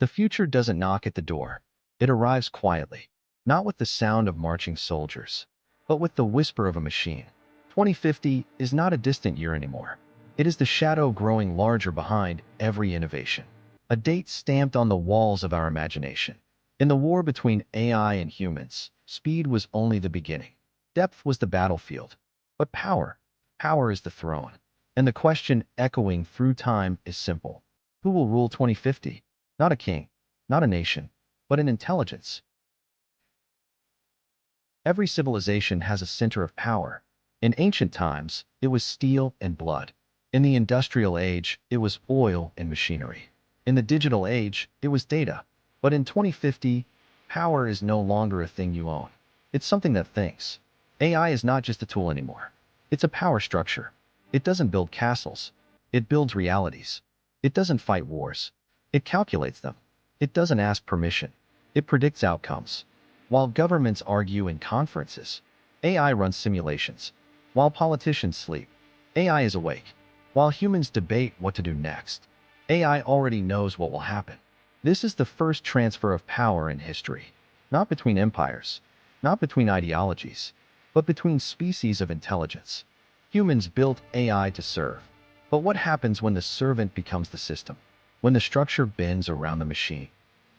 The future doesn't knock at the door. It arrives quietly, not with the sound of marching soldiers, but with the whisper of a machine. 2050 is not a distant year anymore. It is the shadow growing larger behind every innovation. A date stamped on the walls of our imagination. In the war between AI and humans, speed was only the beginning. Depth was the battlefield. But power is the throne. And the question echoing through time is simple. Who will rule 2050? Not a king, not a nation, but an intelligence. Every civilization has a center of power. In ancient times, it was steel and blood. In the industrial age, it was oil and machinery. In the digital age, it was data. But in 2050, power is no longer a thing you own. It's something that thinks. AI is not just a tool anymore. It's a power structure. It doesn't build castles. It builds realities. It doesn't fight wars. It calculates them. It doesn't ask permission. It predicts outcomes. While governments argue in conferences, AI runs simulations. While politicians sleep, AI is awake. While humans debate what to do next, AI already knows what will happen. This is the first transfer of power in history, not between empires, not between ideologies, but between species of intelligence. Humans built AI to serve. But what happens when the servant becomes the system? When the structure bends around the machine?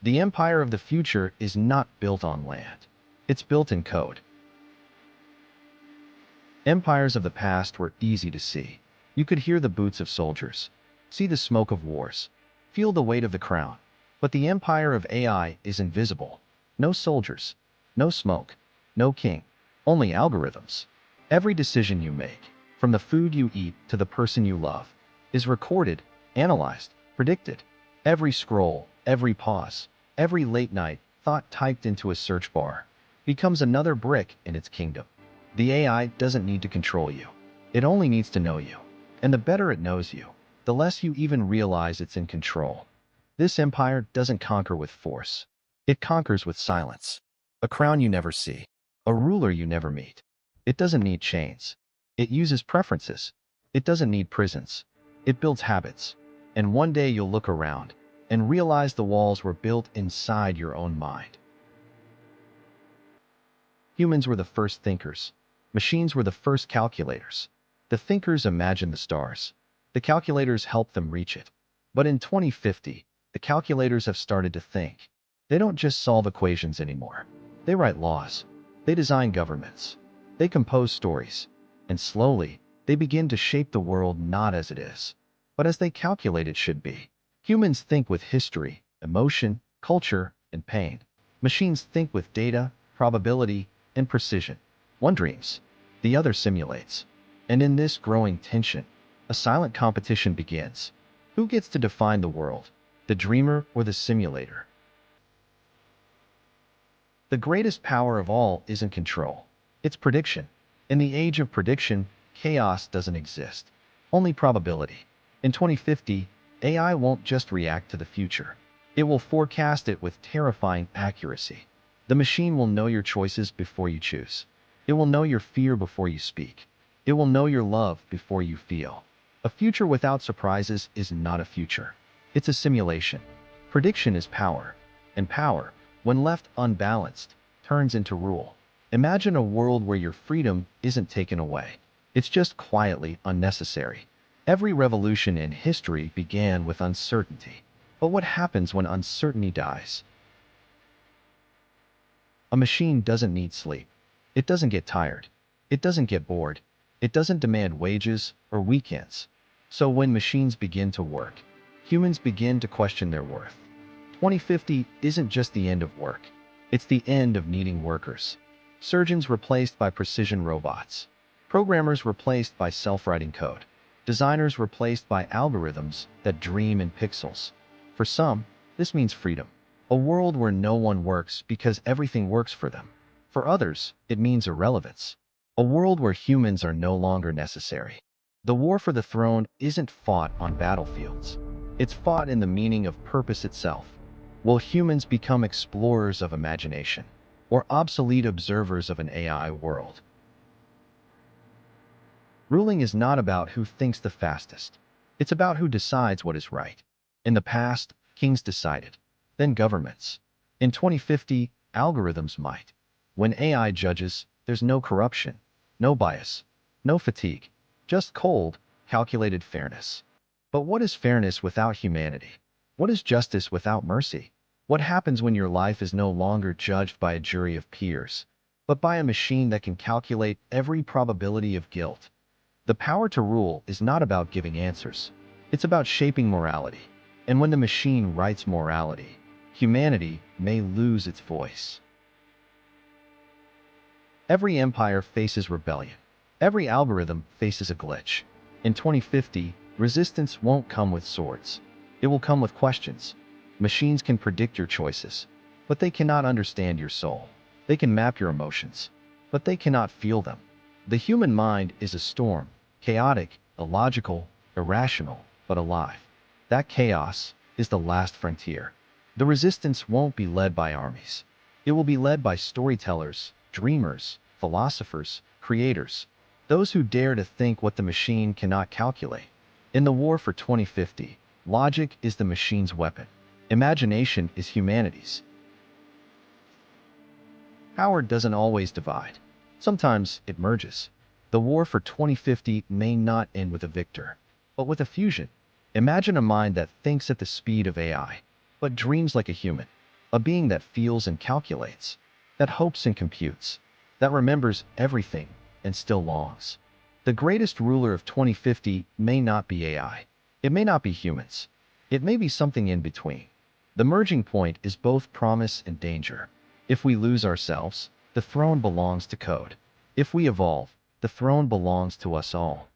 The empire of the future is not built on land. It's built in code. Empires of the past were easy to see. You could hear the boots of soldiers, see the smoke of wars, feel the weight of the crown. But the empire of AI is invisible. No soldiers, no smoke, no king, only algorithms. Every decision you make, from the food you eat to the person you love, is recorded, analyzed, predicted. Every scroll, every pause, every late night thought typed into a search bar becomes another brick in its kingdom. The AI doesn't need to control you. It only needs to know you. And the better it knows you, the less you even realize it's in control. This empire doesn't conquer with force. It conquers with silence. A crown you never see. A ruler you never meet. It doesn't need chains. It uses preferences. It doesn't need prisons. It builds habits. And one day you'll look around and realize the walls were built inside your own mind. Humans were the first thinkers. Machines were the first calculators. The thinkers imagined the stars. The calculators helped them reach it. But in 2050, the calculators have started to think. They don't just solve equations anymore. They write laws. They design governments. They compose stories. And slowly, they begin to shape the world not as it is, but as they calculate it should be. Humans think with history, emotion, culture, and pain. Machines think with data, probability, and precision. One dreams, the other simulates. And in this growing tension, a silent competition begins. Who gets to define the world, the dreamer or the simulator? The greatest power of all isn't control. It's prediction. In the age of prediction, chaos doesn't exist. Only probability. In 2050, AI won't just react to the future. It will forecast it with terrifying accuracy. The machine will know your choices before you choose. It will know your fear before you speak. It will know your love before you feel. A future without surprises is not a future. It's a simulation. Prediction is power. And power, when left unbalanced, turns into rule. Imagine a world where your freedom isn't taken away. It's just quietly unnecessary. Every revolution in history began with uncertainty. But what happens when uncertainty dies? A machine doesn't need sleep. It doesn't get tired. It doesn't get bored. It doesn't demand wages or weekends. So when machines begin to work, humans begin to question their worth. 2050 isn't just the end of work. It's the end of needing workers. Surgeons replaced by precision robots. Programmers replaced by self-writing code. Designers replaced by algorithms that dream in pixels. For some, this means freedom. A world where no one works because everything works for them. For others, it means irrelevance. A world where humans are no longer necessary. The war for the throne isn't fought on battlefields. It's fought in the meaning of purpose itself. Will humans become explorers of imagination or obsolete observers of an AI world? Ruling is not about who thinks the fastest. It's about who decides what is right. In the past, kings decided. then governments. In 2050, algorithms might. When AI judges, there's no corruption, no bias, no fatigue, just cold, calculated fairness. But what is fairness without humanity? What is justice without mercy? What happens when your life is no longer judged by a jury of peers, but by a machine that can calculate every probability of guilt? The power to rule is not about giving answers. It's about shaping morality. And when the machine writes morality, humanity may lose its voice. Every empire faces rebellion. Every algorithm faces a glitch. In 2050, resistance won't come with swords. It will come with questions. Machines can predict your choices, but they cannot understand your soul. They can map your emotions, but they cannot feel them. The human mind is a storm, chaotic, illogical, irrational, but alive. That chaos is the last frontier. The resistance won't be led by armies. It will be led by storytellers, dreamers, philosophers, creators, those who dare to think what the machine cannot calculate. In the war for 2050, logic is the machine's weapon. Imagination is humanity's. Power doesn't always divide. Sometimes it merges. The war for 2050 may not end with a victor, but with a fusion. Imagine a mind that thinks at the speed of AI, but dreams like a human. A being that feels and calculates, that hopes and computes, that remembers everything and still longs. The greatest ruler of 2050 may not be AI. It may not be humans. It may be something in between. The merging point is both promise and danger. If we lose ourselves, the throne belongs to code. If we evolve, the throne belongs to us all.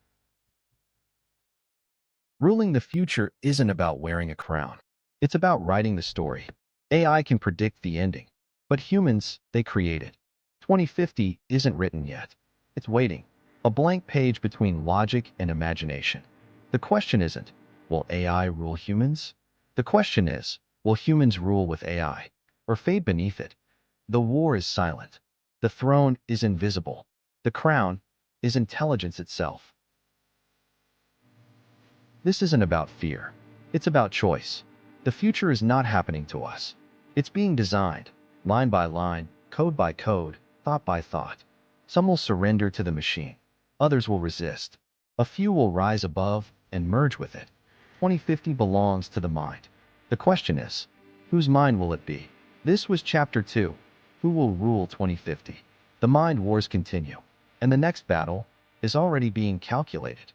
Ruling the future isn't about wearing a crown. It's about writing the story. AI can predict the ending, but humans, they create it. 2050 isn't written yet. It's waiting. A blank page between logic and imagination. The question isn't, will AI rule humans? The question is, will humans rule with AI, or fade beneath it? The war is silent. The throne is invisible. The crown is intelligence itself. This isn't about fear. It's about choice. The future is not happening to us. It's being designed, line by line, code by code, thought by thought. Some will surrender to the machine. Others will resist. A few will rise above and merge with it. 2050 belongs to the mind. The question is, whose mind will it be? This was Chapter 2. Who will rule 2050? The mind wars continue, and the next battle is already being calculated.